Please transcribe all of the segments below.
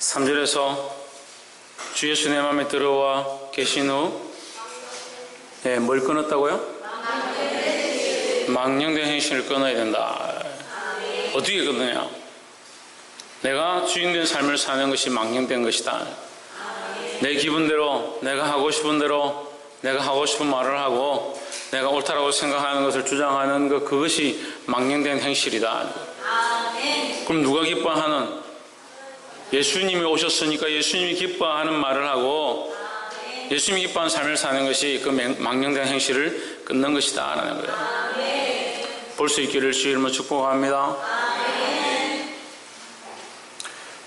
3절에서 주 예수 내 마음에 들어와 계신 후 뭘 끊었다고요? 망령된 행실을 끊어야 된다. 어떻게 끊느냐? 내가 주인된 삶을 사는 것이 망령된 것이다. 내 기분대로, 내가 하고 싶은 대로, 내가 하고 싶은 말을 하고 내가 옳다라고 생각하는 것을 주장하는 것, 그것이 망령된 행실이다. 그럼 누가 기뻐하는? 예수님이 오셨으니까 예수님이 기뻐하는 말을 하고 예수님이 기뻐하는 삶을 사는 것이 그 망령된 행실을 끊는 것이다 라는 거예요. 볼 수 있기를 주의 이름으로 축복합니다.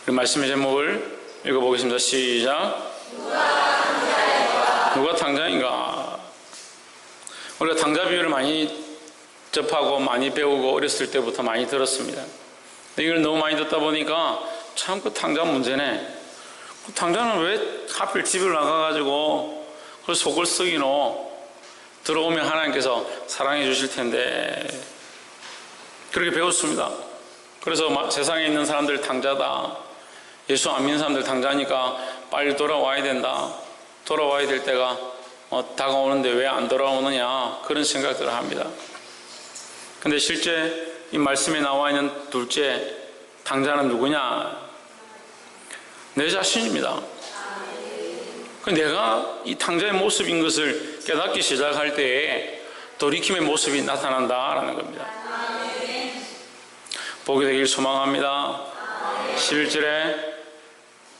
그 말씀의 제목을 읽어보겠습니다. 시작. 누가 탕자인가? 우리가 탕자 비유를 많이 접하고 많이 배우고 어렸을 때부터 많이 들었습니다. 이걸 너무 많이 듣다 보니까 참 그 탕자 문제네. 그 탕자는 왜 하필 집을 나가가지고 그걸 속을 썩이노? 들어오면 하나님께서 사랑해 주실 텐데. 그렇게 배웠습니다. 그래서 세상에 있는 사람들 탕자다. 예수 안 믿는 사람들 탕자니까 빨리 돌아와야 된다. 돌아와야 될 때가 다가오는데 왜 안 돌아오느냐, 그런 생각들을 합니다. 근데 실제 이 말씀에 나와 있는 둘째 탕자는 누구냐? 내 자신입니다. 내가 이 탕자의 모습인 것을 깨닫기 시작할 때에 돌이킴의 모습이 나타난다라는 겁니다. 보게 되길 소망합니다. 11절에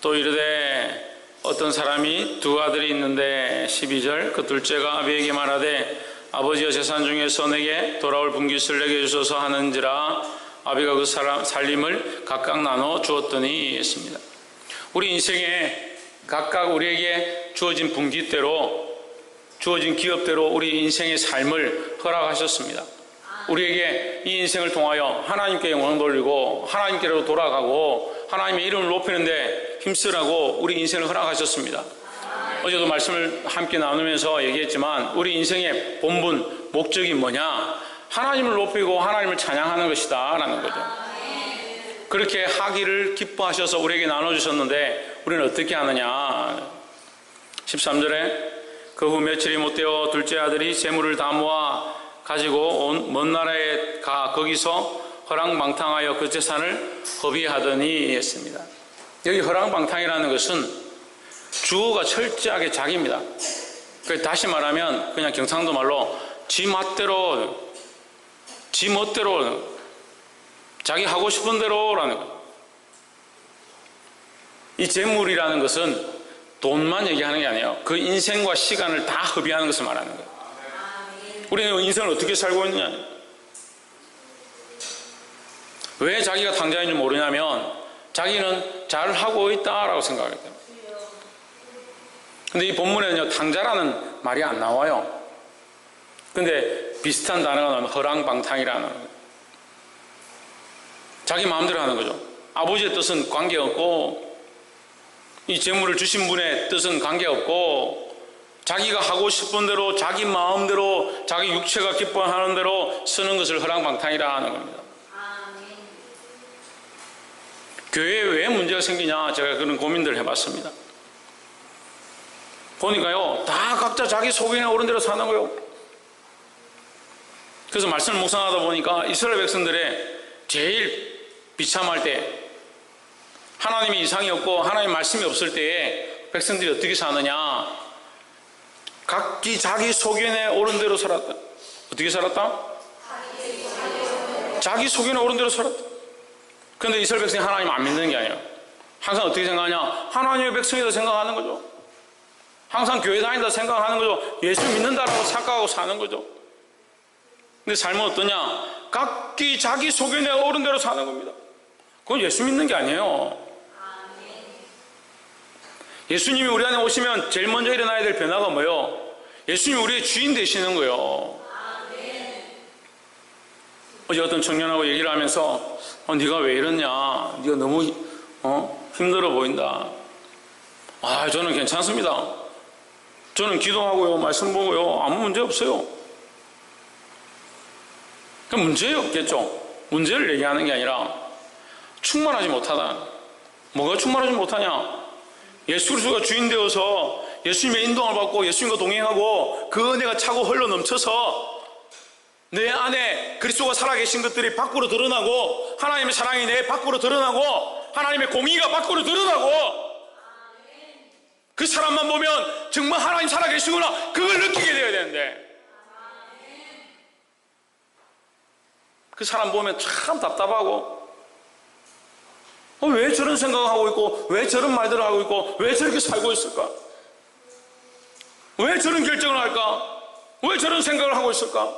또 이르되 어떤 사람이 두 아들이 있는데 12절 그 둘째가 아비에게 말하되 아버지여 재산 중에서 내게 돌아올 분깃을 내게 주소서 하는지라 아비가 그 사람 살림을 각각 나눠 주었더니 했습니다. 우리 인생에 각각 우리에게 주어진 분깃대로, 주어진 기업대로 우리 인생의 삶을 허락하셨습니다. 우리에게 이 인생을 통하여 하나님께 영광 돌리고 하나님께로 돌아가고 하나님의 이름을 높이는데 힘쓰라고 우리 인생을 허락하셨습니다. 어제도 말씀을 함께 나누면서 얘기했지만 우리 인생의 본분, 목적이 뭐냐? 하나님을 높이고 하나님을 찬양하는 것이다 라는 거죠. 그렇게 하기를 기뻐하셔서 우리에게 나눠주셨는데 우리는 어떻게 하느냐? 13절에 그 후 며칠이 못되어 둘째 아들이 재물을 다 모아 가지고 온 먼 나라에 가 거기서 허랑방탕하여 그 재산을 허비하더니 했습니다. 여기 허랑방탕이라는 것은 주어가 철저하게 자기입니다. 다시 말하면 그냥 경상도 말로 지 멋대로 자기 하고 싶은 대로라는 거예요. 이 재물이라는 것은 돈만 얘기하는 게 아니에요. 그 인생과 시간을 다 허비하는 것을 말하는 거예요. 우리는 인생을 어떻게 살고 있느냐? 왜 자기가 탕자인 줄 모르냐면 자기는 잘하고 있다라고 생각하기 때문에. 근데 이 본문에는요, 탕자라는 말이 안 나와요. 근데 비슷한 단어가 나오면 허랑방탕이라는 거예요. 자기 마음대로 하는 거죠. 아버지의 뜻은 관계없고 이 재물을 주신 분의 뜻은 관계없고 자기가 하고 싶은 대로 자기 마음대로 자기 육체가 기뻐하는 대로 쓰는 것을 허랑방탕이라 하는 겁니다. 교회에 왜 문제가 생기냐, 제가 그런 고민들을 해봤습니다. 보니까요, 다 각자 자기 속에 오른 대로 사는 거예요. 그래서 말씀을 묵상하다 보니까 이스라엘 백성들의 제일 비참할 때, 하나님의 이상이 없고 하나님의 말씀이 없을 때에 백성들이 어떻게 사느냐? 각기 자기 소견에 오른 대로 살았다. 어떻게 살았다? 자기 소견에 오른 대로 살았다. 그런데 이스라엘 백성이 하나님 안 믿는 게 아니에요. 항상 어떻게 생각하냐? 하나님의 백성이다 생각하는 거죠. 항상 교회 다닌다 생각하는 거죠. 예수 믿는다라고 착각하고 사는 거죠. 근데 삶은 어떠냐? 각기 자기 소견에 오른 대로 사는 겁니다. 그건 예수 믿는 게 아니에요. 예수님이 우리 안에 오시면 제일 먼저 일어나야 될 변화가 뭐예요? 예수님이 우리의 주인 되시는 거예요. 어제 어떤 청년하고 얘기를 하면서 네가 왜 이러냐? 네가 너무 힘들어 보인다. 저는 괜찮습니다. 저는 기도하고요, 말씀 보고요, 아무 문제 없어요. 문제 없겠죠. 문제를 얘기하는 게 아니라 충만하지 못하다. 뭐가 충만하지 못하냐? 예수 그리스도가 주인 되어서 예수님의 인도함을 받고 예수님과 동행하고 그 은혜가 차고 흘러 넘쳐서 내 안에 그리스도가 살아계신 것들이 밖으로 드러나고 하나님의 사랑이 내 밖으로 드러나고 하나님의 공의가 밖으로 드러나고 그 사람만 보면 정말 하나님 살아계시구나 그걸 느끼게 되어야 되는데 그 사람 보면 참 답답하고 왜 저런 생각을 하고 있고 왜 저런 말들을 하고 있고 왜 저렇게 살고 있을까? 왜 저런 결정을 할까? 왜 저런 생각을 하고 있을까?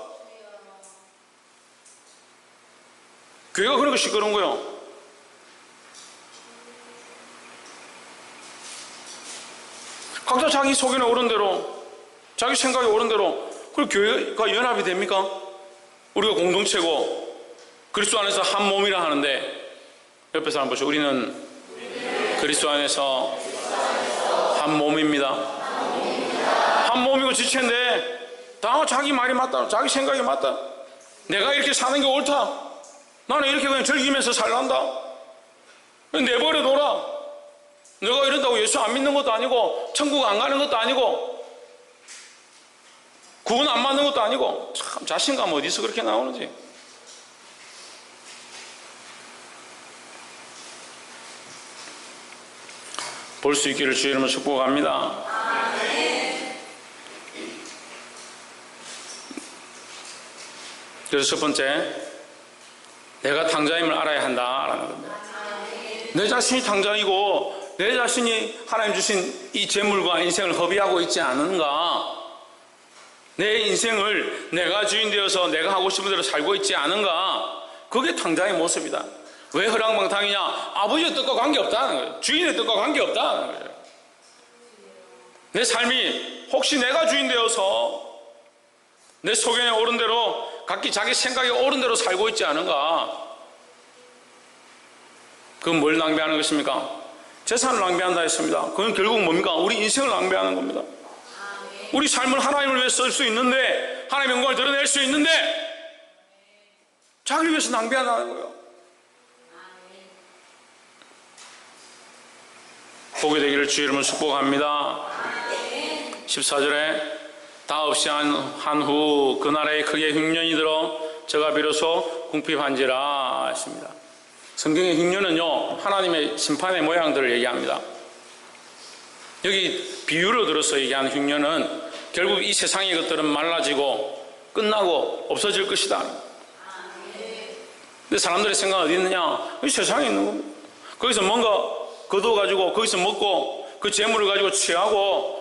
교회가 그렇게 시끄러운 거예요. 각자 자기 속에는 옳은 대로 자기 생각이 옳은 대로 그리고 교회가 연합이 됩니까? 우리가 공동체고 그리스도 안에서 한 몸이라 하는데 옆에 사람 보시고 우리는 그리스도 안에서 한 몸입니다. 한 몸이고 지체인데 다 자기 말이 맞다 자기 생각이 맞다 내가 이렇게 사는 게 옳다 나는 이렇게 그냥 즐기면서 살란다 내버려 둬라 내가 이런다고 예수 안 믿는 것도 아니고 천국 안 가는 것도 아니고 구원 안 받는 것도 아니고 참 자신감 어디서 그렇게 나오는지 볼 수 있기를 주의 이름으로 축복합니다. 그래서 첫 번째 내가 탕자임을 알아야 한다라는 겁니다. 내 자신이 탕자이고 내 자신이 하나님 주신 이 재물과 인생을 허비하고 있지 않은가 내 인생을 내가 주인 되어서 내가 하고 싶은 대로 살고 있지 않은가 그게 탕자의 모습이다. 왜 허랑방탕이냐? 아버지의 뜻과 관계없다는 거예요. 주인의 뜻과 관계없다는 거예요. 내 삶이 혹시 내가 주인 되어서 내 소견에 옳은 대로 각기 자기 생각에 옳은 대로 살고 있지 않은가? 그건 뭘 낭비하는 것입니까? 재산을 낭비한다 했습니다. 그건 결국 뭡니까? 우리 인생을 낭비하는 겁니다. 우리 삶을 하나님을 위해 쓸 수 있는데 하나님의 영광을 드러낼 수 있는데 자기를 위해서 낭비한다는 거예요. 보게 되기를 주의 이름으로 축복합니다. 14절에 다 없이 한 후 그날에 크게 흉년이 들어 저가 비로소 궁핍한지라 했습니다. 성경의 흉년은요 하나님의 심판의 모양들을 얘기합니다. 여기 비유로 들어서 얘기하는 흉년은 결국 이 세상의 것들은 말라지고 끝나고 없어질 것이다. 근데 사람들의 생각은 어디 있느냐? 이 세상에 있는 겁니다. 거기서 뭔가 거둬가지고 거기서 먹고 그 재물을 가지고 취하고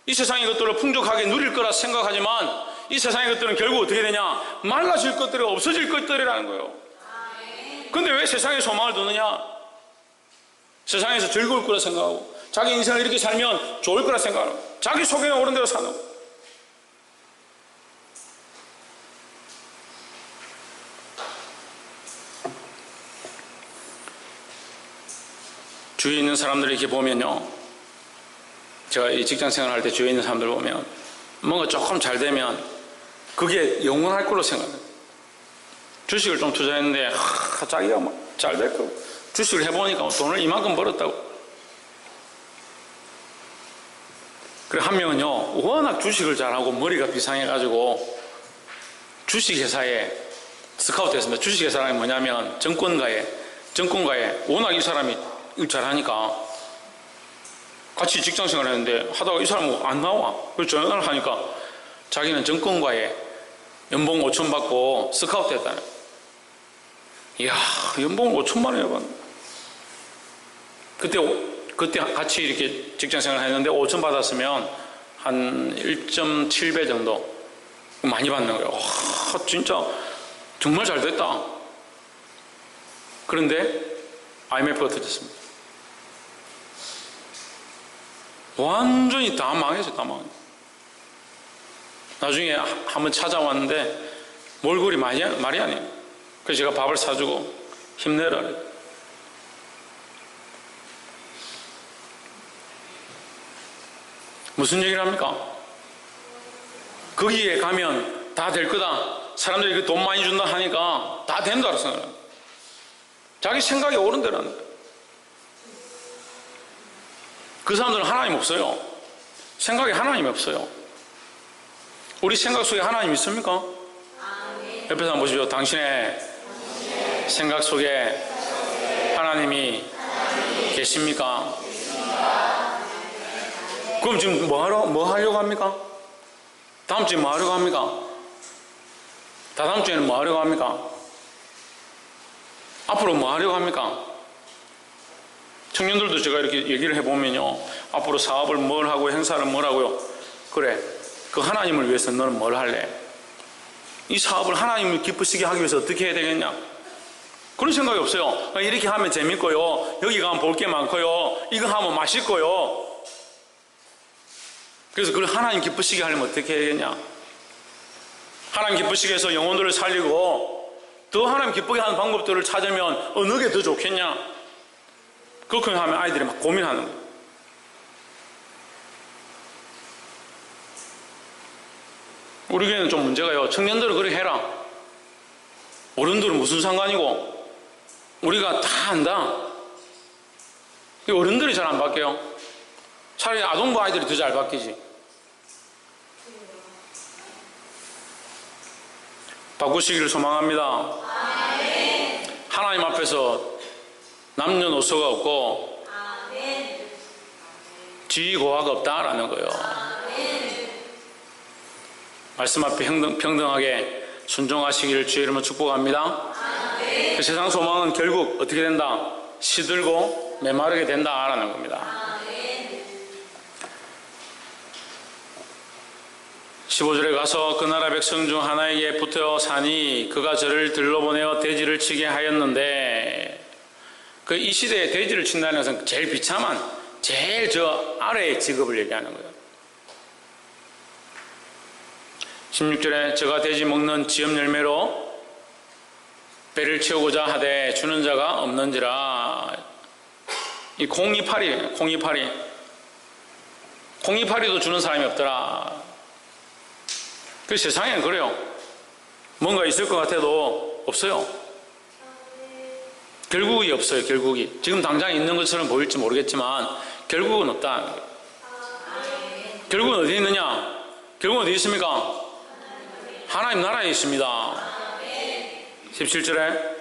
이 세상의 것들을 풍족하게 누릴 거라 생각하지만 이 세상의 것들은 결국 어떻게 되냐? 말라질 것들이 없어질 것들이라는 거예요. 근데 왜 세상에 소망을 두느냐? 세상에서 즐거울 거라 생각하고 자기 인생을 이렇게 살면 좋을 거라 생각하고 자기 속에는 옳은 대로 사는 거예요. 주위에 있는 사람들을 이렇게 보면요 제가 이 직장 생활할 때 주위에 있는 사람들 보면 뭔가 조금 잘 되면 그게 영원할 걸로 생각해요. 주식을 좀 투자했는데 자기가 잘 될 거고 주식을 해보니까 돈을 이만큼 벌었다고. 그리고 한 명은요 워낙 주식을 잘하고 머리가 비상해가지고 주식회사에 스카우트했습니다. 주식회사가 뭐냐면 정권가에 워낙 이 사람이 일 잘하니까 같이 직장생활 했는데 하다가 이 사람은 안 나와. 그래서 전화를 하니까 자기는 정권가에 연봉 5천 받고 스카우트 했다네. 이야 연봉 5천만 원 해봤네. 그때 같이 이렇게 직장생활 했는데 5천 받았으면 한 1.7배 정도 많이 받는 거예요. 와 진짜 정말 잘 됐다. 그런데 IMF가 터졌습니다. 완전히 다 망했어요. 다 망했어요. 나중에 한번 찾아왔는데 몰골이 말이 아니에요. 그래서 제가 밥을 사주고 힘내라. 무슨 얘기를 합니까? 거기에 가면 다 될 거다. 사람들이 그 돈 많이 준다 하니까 다 된다고 생각해요. 자기 생각이 옳은 대로 하는 거예요. 그 사람들은 하나님 없어요. 생각에 하나님이 없어요. 우리 생각 속에 하나님 있습니까? 옆에서 한번 보십시오. 당신의 생각 속에 하나님이 계십니까? 그럼 지금 뭐 하려고 합니까? 다음 주에 뭐 하려고 합니까? 다다음 주에는 뭐 하려고 합니까? 앞으로 뭐 하려고 합니까? 청년들도 제가 이렇게 얘기를 해보면요, 앞으로 사업을 뭘 하고 행사를 뭘 하고요. 그래, 그 하나님을 위해서 너는 뭘 할래? 이 사업을 하나님을 기쁘시게 하기 위해서 어떻게 해야 되겠냐? 그런 생각이 없어요. 이렇게 하면 재밌고요, 여기 가면 볼 게 많고요, 이거 하면 맛있고요. 그래서 그걸 하나님 기쁘시게 하려면 어떻게 해야겠냐? 하나님 기쁘시게 해서 영혼들을 살리고 더 하나님 기쁘게 하는 방법들을 찾으면 어느 게 더 좋겠냐? 그렇게 하면 아이들이 막 고민하는 거예요. 우리 교회는 좀 문제가요, 청년들은 그렇게 해라, 어른들은 무슨 상관이고, 우리가 다 한다. 어른들이 잘 안 바뀌어요. 차라리 아동부 아이들이 더 잘 바뀌지. 바꾸시기를 소망합니다. 하나님 앞에서 남녀노소가 없고 지위고하가 없다라는 거예요. 말씀 앞에 평등하게 순종하시기를 주의 이름으로 축복합니다. 그 세상 소망은 결국 어떻게 된다? 시들고 메마르게 된다라는 겁니다. 15절에 가서 그 나라 백성 중 하나에게 붙어 사니 그가 저를 들러보내어 돼지를 치게 하였는데, 그 이 시대에 돼지를 친다는 것은 제일 비참한, 제일 저 아래의 직업을 얘기하는 거예요. 16절에 저가 돼지 먹는 지엽 열매로 배를 채우고자 하되 주는 자가 없는지라. 이 콩이파리, 콩이파리도 주는 사람이 없더라. 그 세상에는 그래요. 뭔가 있을 것 같아도 없어요. 결국이 없어요. 결국이. 지금 당장 있는 것처럼 보일지 모르겠지만 결국은 없다. 결국은 어디 있느냐? 결국은 어디 있습니까? 하나님 나라에 있습니다. 17절에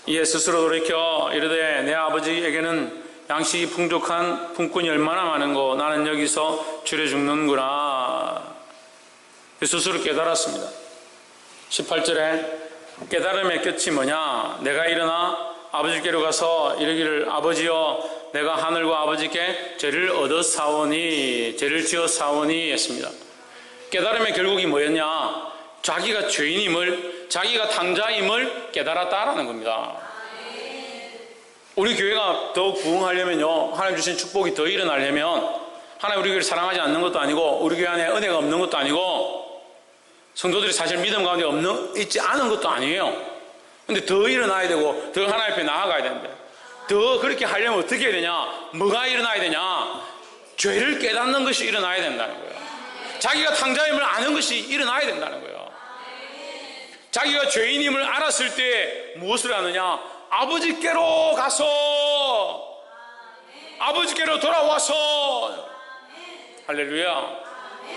이에 스스로 돌이켜 이르되 내 아버지에게는 양식이 풍족한 품꾼이 얼마나 많은고 나는 여기서 줄여 죽는구나. 스스로 깨달았습니다. 18절에 깨달음의 끝이 뭐냐? 내가 일어나 아버지께로 가서 이르기를 아버지여 내가 하늘과 아버지께 죄를 얻어 사오니 죄를 지어 사오니 했습니다. 깨달음의 결국이 뭐였냐? 자기가 죄인임을, 자기가 탕자임을 깨달았다라는 겁니다. 우리 교회가 더 부흥하려면요, 하나님 주신 축복이 더 일어나려면 하나님 우리 교회를 사랑하지 않는 것도 아니고 우리 교회 안에 은혜가 없는 것도 아니고 성도들이 사실 믿음 가운데 있지 않은 것도 아니에요. 근데 더 일어나야 되고 더 하나님 앞에 나아가야 되는데, 더 그렇게 하려면 어떻게 해야 되냐? 뭐가 일어나야 되냐? 죄를 깨닫는 것이 일어나야 된다는 거예요. 자기가 탕자임을 아는 것이 일어나야 된다는 거예요. 자기가 죄인임을 알았을 때 무엇을 하느냐? 아버지께로 가서 아버지께로 돌아와서 할렐루야.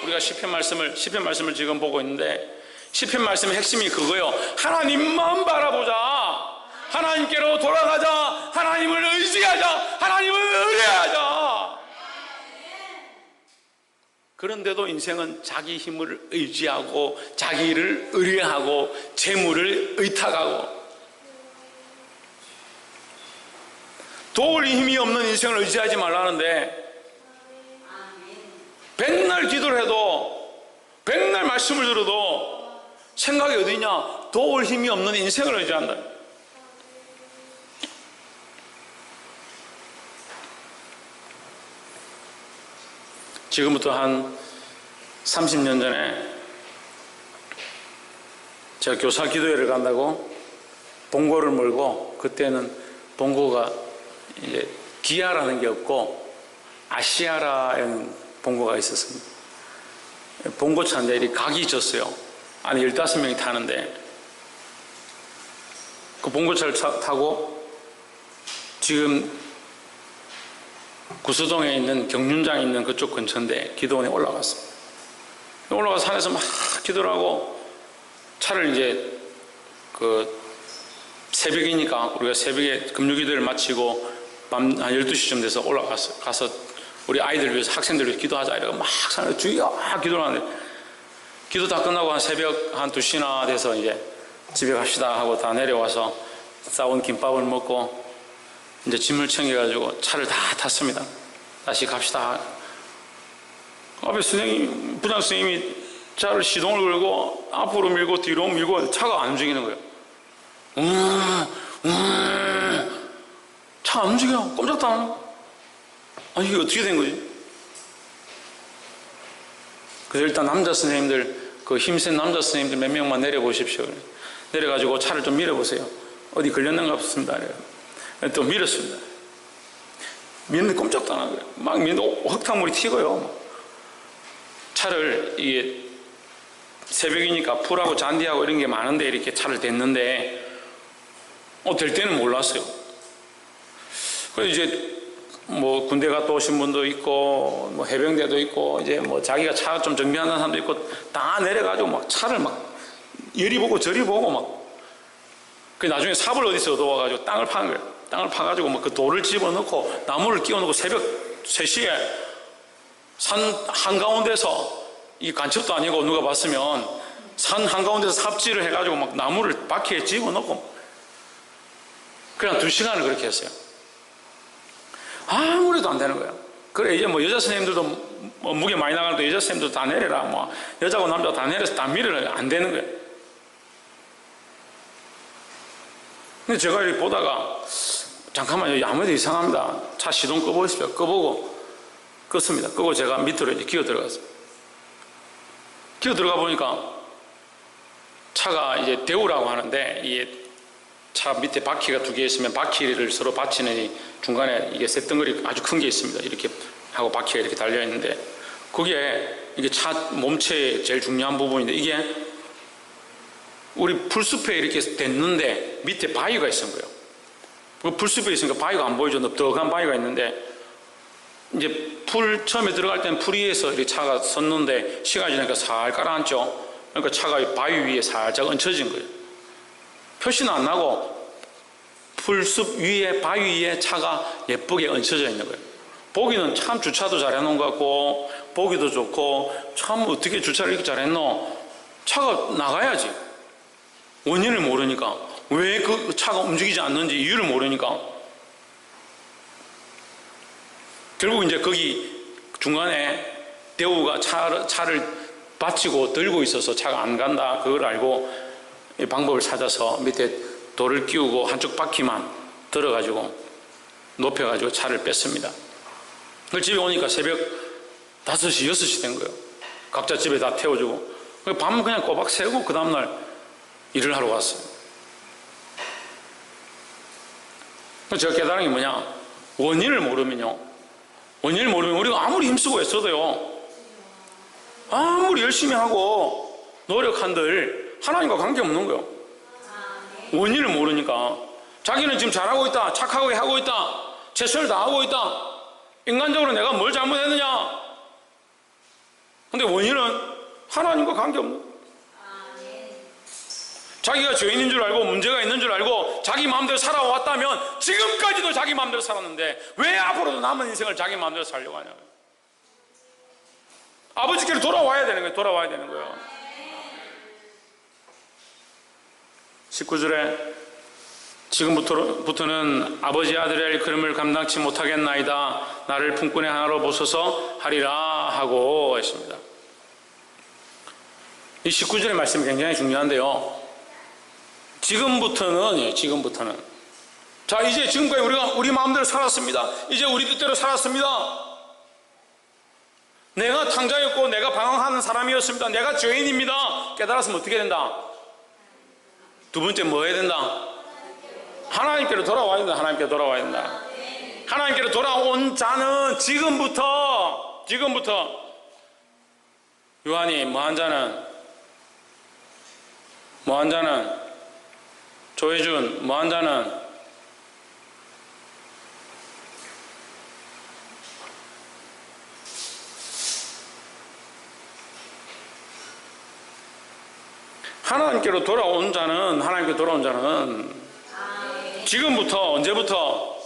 우리가 시편 말씀을 지금 보고 있는데 시편 말씀의 핵심이 그거예요. 하나님만 바라보자. 하나님께로 돌아가자. 하나님을 의지하자. 하나님을 의뢰하자. 그런데도 인생은 자기 힘을 의지하고 자기를 의뢰하고 재물을 의탁하고 도울 힘이 없는 인생을 의지하지 말라는데, 백날 기도를 해도 백날 말씀을 들어도 생각이 어디냐? 도울 힘이 없는 인생을 의지한다. 지금부터 한 30년 전에 제가 교사 기도회를 간다고 봉고를 몰고, 그때는 봉고가 이제 기아라는 게 없고 아시아라는 봉고가 있었습니다. 봉고차인데 이렇게 각이 졌어요. 안에 15명이 타는데 그 봉고차를 타고 지금 구수동에 있는 경륜장에 있는 그쪽 근처인데 기도원에 올라갔습니다. 올라가서 산에서 막 기도를 하고 차를 이제 새벽이니까 우리가 새벽에 금요기도를 마치고 밤 한 12시쯤 돼서 올라가서 가서 우리 아이들 위해서 학생들 위해서 기도하자 이러고 막 산에 주의야 기도를 하는데 기도 다 끝나고 한 새벽 한 2시나 돼서 이제 집에 갑시다 하고 다 내려와서 싸온 김밥을 먹고 이제 짐을 챙겨가지고 차를 다 탔습니다. 다시 갑시다. 앞에 부장 선생님이 차를 시동을 걸고 앞으로 밀고 뒤로 밀고 차가 안 움직이는 거예요. 차 안 움직여. 꼼짝도 안 하고. 아니 이게 어떻게 된 거지? 그래서 일단 남자 선생님들 그 힘센 남자 선생님들 몇 명만 내려보십시오. 내려가지고 차를 좀 밀어보세요. 어디 걸렸는가 없습니다. 또 밀었습니다. 밀는데 꼼짝도 안 하고요. 막 밀는데 흙탕물이 튀고요. 차를 이게 새벽이니까 풀하고 잔디하고 이런 게 많은데 이렇게 차를 댔는데 될 때는 몰랐어요. 그래서 이제 뭐 군대 갔다 오신 분도 있고 뭐 해병대도 있고 이제 뭐 자기가 차 좀 정비하는 사람도 있고 다 내려가지고 막 차를 막 이리 보고 저리 보고 막 그 나중에 삽을 어디서 얻어와가지고 땅을 파는 거예요. 땅을 파가지고 막 그 돌을 집어넣고 나무를 끼워놓고 새벽 3시에 산 한가운데서 이 간첩도 아니고 누가 봤으면 산 한가운데서 삽질을 해가지고 막 나무를 바퀴에 집어넣고 그냥 2시간을 그렇게 했어요. 아무래도 안 되는 거야. 그래 이제 뭐 여자 선생님들도 뭐 무게 많이 나가는데 여자 선생님들도 다 내려라 뭐 여자고 남자고 다 내려서 다 밀으라 안 되는 거야. 근데 제가 이렇게 보다가 잠깐만요 아무래도 이상합니다. 차 시동 꺼보십시오. 꺼보고 껐습니다. 끄고 제가 밑으로 이제 기어 들어갔어요. 기어 들어가 보니까 차가 이제 대우라고 하는데 이게 차 밑에 바퀴가 2개 있으면 바퀴를 서로 받치는 이 중간에 이게 쇳덩어리 아주 큰 게 있습니다. 이렇게 하고 바퀴가 이렇게 달려 있는데 그게 이게 차 몸체의 제일 중요한 부분인데 이게 우리 풀숲에 이렇게 댔는데 밑에 바위가 있은 거예요. 그 풀숲에 있으니까 바위가 안 보이죠. 넓적한 바위가 있는데 이제 풀 처음에 들어갈 때는 풀 위에서 이렇게 차가 섰는데 시간이 지나니까 살 깔아앉죠. 그러니까 차가 바위 위에 살짝 얹혀진 거예요. 표시는 안 나고 풀숲 위에 바위 위에 차가 예쁘게 얹혀져 있는 거예요. 보기는 참 주차도 잘 해놓은 것 같고 보기도 좋고 참 어떻게 주차를 이렇게 잘했노. 차가 나가야지. 원인을 모르니까 왜 그 차가 움직이지 않는지 이유를 모르니까 결국 이제 거기 중간에 대우가 차를 받치고 들고 있어서 차가 안 간다 그걸 알고 이 방법을 찾아서 밑에 돌을 끼우고 한쪽 바퀴만 들어가지고 높여가지고 차를 뺐습니다. 그걸 집에 오니까 새벽 5시, 6시 된 거예요. 각자 집에 다 태워주고 밤 그냥 꼬박 새고 그 다음날 일을 하러 왔어요. 제가 깨달은 게 뭐냐 원인을 모르면 우리가 아무리 힘쓰고 애써도요 아무리 열심히 하고 노력한들 하나님과 관계없는 거예요. 원인을 모르니까 자기는 지금 잘하고 있다 착하게 하고 있다 최선을 다하고 있다 인간적으로 내가 뭘 잘못했느냐 근데 원인은 하나님과 관계없는 거예요. 자기가 죄인인 줄 알고 문제가 있는 줄 알고 자기 마음대로 살아왔다면 지금까지도 자기 마음대로 살았는데 왜 앞으로도 남은 인생을 자기 마음대로 살려고 하냐고요. 아버지께로 돌아와야 되는 거예요. 돌아와야 되는 거예요. 19절에 지금부터는 아버지 아들의 일컬음을 감당치 못하겠나이다 나를 품꾼의 하나로 보소서 하리라 하고 했습니다. 이 19절의 말씀이 굉장히 중요한데요. 지금부터는 자 이제 지금까지 우리가 우리 마음대로 살았습니다. 이제 우리 뜻대로 살았습니다. 내가 탕자였고 내가 방황하는 사람이었습니다. 내가 죄인입니다. 깨달았으면 어떻게 된다? 두 번째 뭐 해야 된다? 하나님께로 돌아와야 된다. 하나님께로 돌아와야 된다. 하나님께로 돌아온 자는 지금부터 요한이 뭐한 자는 조혜준 뭐한 자는 하나님께로 돌아온 자는 지금부터, 언제부터?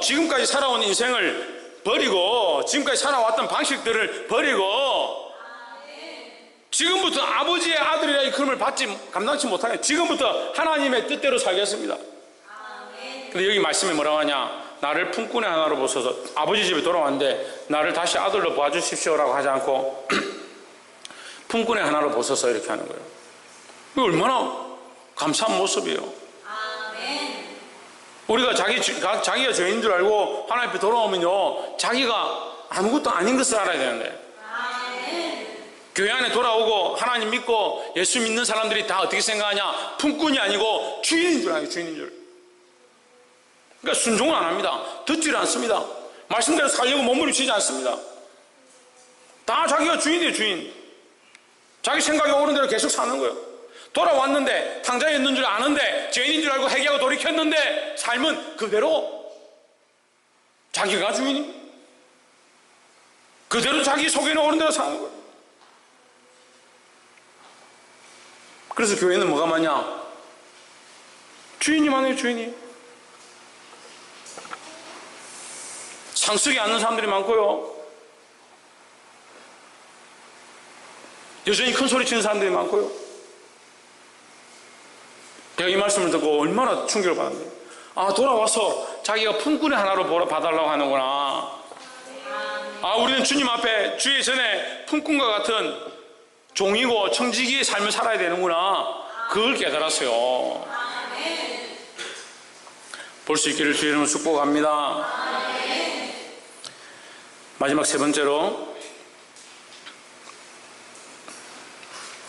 지금까지 살아온 인생을 버리고, 지금까지 살아왔던 방식들을 버리고, 지금부터 아버지의 아들이라 이 그름을 감당치 못하게 지금부터 하나님의 뜻대로 살겠습니다. 근데 여기 말씀에 뭐라고 하냐? 나를 품꾼의 하나로 보셔서, 아버지 집에 돌아왔는데 나를 다시 아들로 봐주십시오라고 하지 않고 품꾼의 하나로 보셔서 이렇게 하는 거예요. 이거 얼마나 감사한 모습이에요. 우리가 자기가 죄인 줄 알고 하나님 앞에 돌아오면요, 자기가 아무것도 아닌 것을 알아야 되는데, 교회 안에 돌아오고 하나님 믿고 예수 믿는 사람들이 다 어떻게 생각하냐? 품꾼이 아니고 주인인 줄 알아요. 주인인 줄. 그러니까 순종을 안 합니다. 듣지를 않습니다. 말씀대로 살려고 몸부림치지 않습니다. 다 자기가 주인이에요. 주인. 자기 생각이 오는 대로 계속 사는 거예요. 돌아왔는데 탕자에 있는 줄 아는데 죄인인 줄 알고 회개하고 돌이켰는데 삶은 그대로 자기가 주인이 그대로 자기 속에 오는 대로 사는 거예요. 그래서 교회는 뭐가 많냐? 주인이 많아요. 주인이. 상속이 않는 사람들이 많고요, 여전히 큰 소리 치는 사람들이 많고요. 내가 이 말씀을 듣고 얼마나 충격을 받았는데, 아, 돌아와서 자기가 품꾼의 하나로 봐달라고 하는구나. 아, 우리는 주님 앞에 주의 전에 품꾼과 같은 종이고 청지기의 삶을 살아야 되는구나. 그걸 깨달았어요. 볼 수 있기를 주의 이름으로 축복합니다. 마지막 세 번째로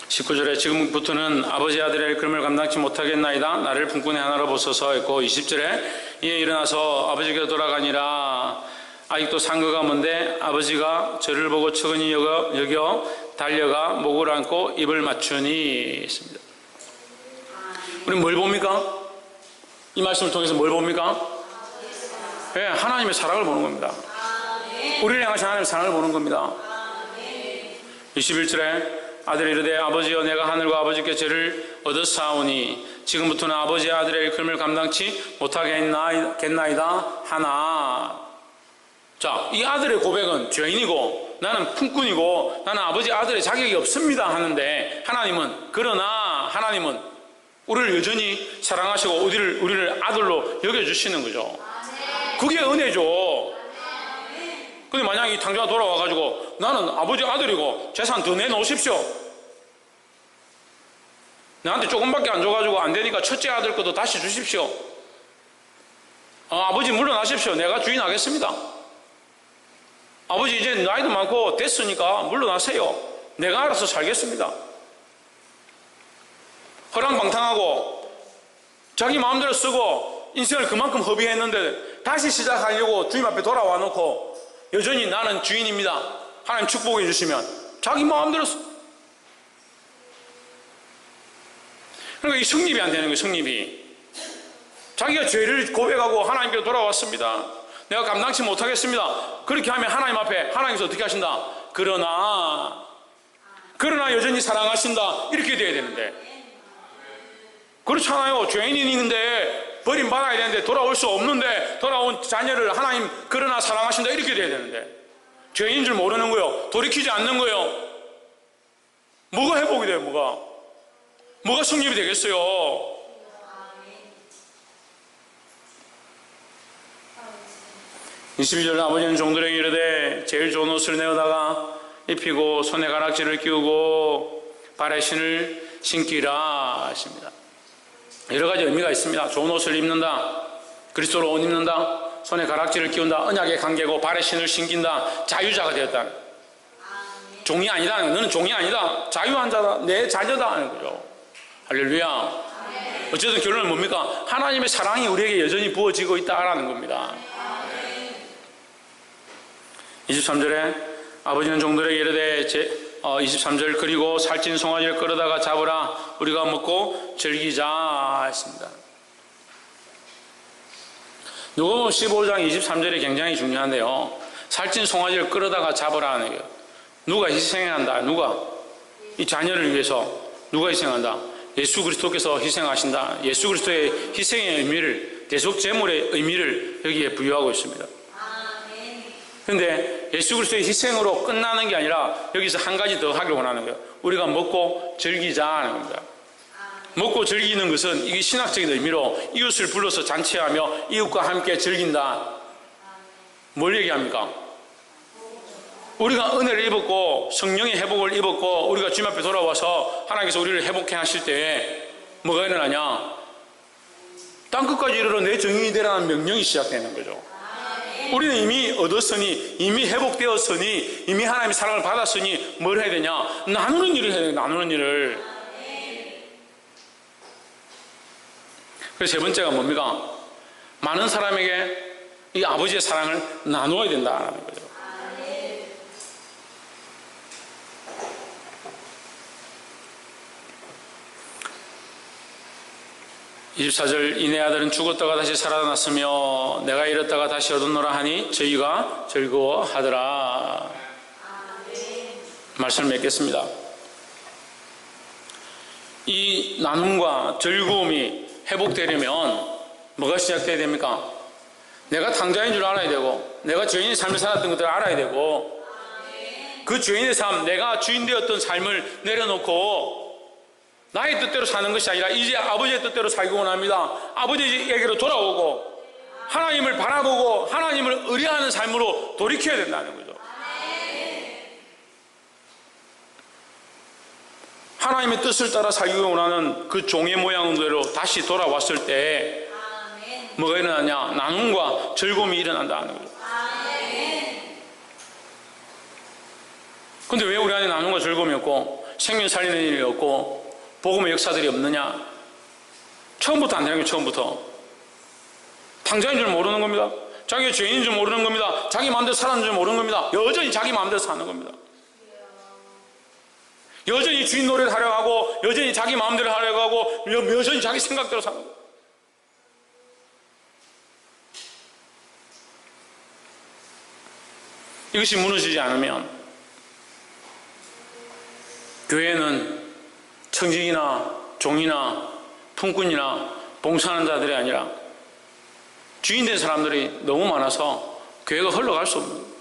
19절에 지금부터는 아버지 아들의 그름을 감당치 못하겠나이다. 나를 품꾼의 하나로 보소서 했고, 20절에 이에 일어나서 아버지께로 돌아가니라. 아직도 상거가 먼데 아버지가 저를 보고 측은히 여겨 달려가 목을 안고 입을 맞추니 했습니다. 우리는 뭘 봅니까? 이 말씀을 통해서 뭘 봅니까? 네, 하나님의 사랑을 보는 겁니다. 우리를 향하신 하나님의 사랑을 보는 겁니다. 21절에 아들이 이르되 아버지여, 내가 하늘과 아버지께 죄를 얻었사오니 지금부터는 아버지의 아들의 일컬음을 감당치 못하겠나이다 하나. 자, 이 아들의 고백은 죄인이고 나는 품꾼이고 나는 아버지 아들의 자격이 없습니다 하는데, 그러나 하나님은 우리를 여전히 사랑하시고 우리를 아들로 여겨주시는 거죠. 그게 은혜죠. 근데 만약에 이 탕자가 돌아와가지고 나는 아버지 아들이고 재산 더 내놓으십시오, 나한테 조금밖에 안 줘가지고 안 되니까 첫째 아들 것도 다시 주십시오, 아버지 물러나십시오, 내가 주인 하겠습니다, 아버지 이제 나이도 많고 됐으니까 물러나세요, 내가 알아서 살겠습니다. 허랑방탕하고 자기 마음대로 쓰고 인생을 그만큼 허비했는데 다시 시작하려고 주님 앞에 돌아와 놓고 여전히 나는 주인입니다, 하나님 축복해 주시면 자기 마음대로 그러니까 이 성립이 안 되는 거예요. 성립이. 자기가 죄를 고백하고 하나님께 돌아왔습니다, 내가 감당치 못하겠습니다, 그렇게 하면 하나님 앞에 하나님께서 어떻게 하신다? 그러나 여전히 사랑하신다, 이렇게 돼야 되는데 그렇잖아요. 죄인이 있는데 버림받아야 되는데 돌아올 수 없는데 돌아온 자녀를 하나님 그러나 사랑하신다, 이렇게 돼야 되는데 죄인인 줄 모르는 거요, 돌이키지 않는 거요. 뭐가 회복이 돼요? 뭐가 성립이 되겠어요? 22절 아버지는 종들에게 이르되 제일 좋은 옷을 내어다가 입히고 손에 가락지를 끼우고 발에 신을 신기라 하십니다. 여러 가지 의미가 있습니다. 좋은 옷을 입는다, 그리스도로 옷 입는다, 손에 가락지를 끼운다, 언약의 관계고 발에 신을 신긴다, 자유자가 되었다. 종이 아니다, 너는 종이 아니다, 자유한 자다, 내 자녀다 하는 거죠. 할렐루야. 어쨌든 결론은 뭡니까? 하나님의 사랑이 우리에게 여전히 부어지고 있다라는 겁니다. 23절에 아버지는 종들에게 이르되 23절 그리고 살찐 송아지를 끌어다가 잡으라, 우리가 먹고 즐기자 했습니다. 누가복음 15장 23절이 굉장히 중요한데요, 살찐 송아지를 끌어다가 잡으라 하는 거예요. 누가 희생한다? 누가? 이 자녀를 위해서 누가 희생한다? 예수 그리스도께서 희생하신다. 예수 그리스도의 희생의 의미를, 대속 제물의 의미를 여기에 부여하고 있습니다. 그런데 예수 그리스도의 희생으로 끝나는 게 아니라 여기서 한 가지 더 하길 원하는 거예요. 우리가 먹고 즐기자 하는 겁니다. 먹고 즐기는 것은 이게 신학적인 의미로 이웃을 불러서 잔치하며 이웃과 함께 즐긴다. 뭘 얘기합니까? 우리가 은혜를 입었고 성령의 회복을 입었고 우리가 주님 앞에 돌아와서 하나님께서 우리를 회복해 하실 때에 뭐가 일어나냐? 땅끝까지 이르러 내 정인이 되라는 명령이 시작되는 거죠. 우리는 이미 얻었으니, 이미 회복되었으니, 이미 하나님의 사랑을 받았으니 뭘 해야 되냐? 나누는 일을 해야 돼요. 나누는 일을. 그래서 세 번째가 뭡니까? 많은 사람에게 이 아버지의 사랑을 나누어야 된다는 거죠. 24절 이 내 아들은 죽었다가 다시 살아났으며 내가 잃었다가 다시 얻었노라 하니 저희가 즐거워하더라. 말씀을 맺겠습니다. 이 나눔과 즐거움이 회복되려면 뭐가 시작돼야 됩니까? 내가 탕자인 줄 알아야 되고 내가 죄인의 삶을 살았던 것들을 알아야 되고 그 죄인의 삶, 내가 주인 되었던 삶을 내려놓고 나의 뜻대로 사는 것이 아니라 이제 아버지의 뜻대로 살기 원합니다. 아버지에게로 돌아오고 하나님을 바라보고 하나님을 의뢰하는 삶으로 돌이켜야 된다는 거죠. 하나님의 뜻을 따라 살기 원하는 그 종의 모양대로 다시 돌아왔을 때 뭐가 일어나냐? 나눔과 즐거움이 일어난다는 거죠. 근데 왜 우리 안에 나눔과 즐거움이 없고 생명 살리는 일이 없고 복음의 역사들이 없느냐? 처음부터 안 되는 게 처음부터. 탕자인 줄 모르는 겁니다. 자기가 죄인인 줄 모르는 겁니다. 자기 마음대로 살았는 줄 모르는 겁니다. 여전히 자기 마음대로 사는 겁니다. 여전히 주인 노래를 하려고 하고 여전히 자기 마음대로 하려고 하고 여전히 자기 생각대로 사는 겁니다. 이것이 무너지지 않으면 교회는 청직이나 종이나 품꾼이나 봉사하는 자들이 아니라 주인된 사람들이 너무 많아서 교회가 흘러갈 수 없는 거예요.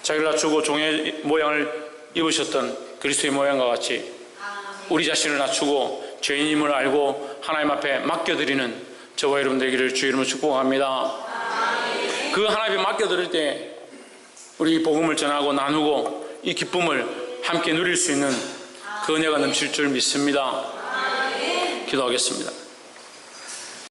자기를 낮추고 종의 모양을 입으셨던 그리스도의 모양과 같이 우리 자신을 낮추고 죄인임을 알고 하나님 앞에 맡겨드리는 저와 여러분들 되기를 주 이름으로 축복합니다. 그 하나님께 맡겨드릴 때 우리 복음을 전하고 나누고 이 기쁨을 함께 누릴 수 있는 그 은혜가 넘칠 줄 믿습니다. 기도하겠습니다.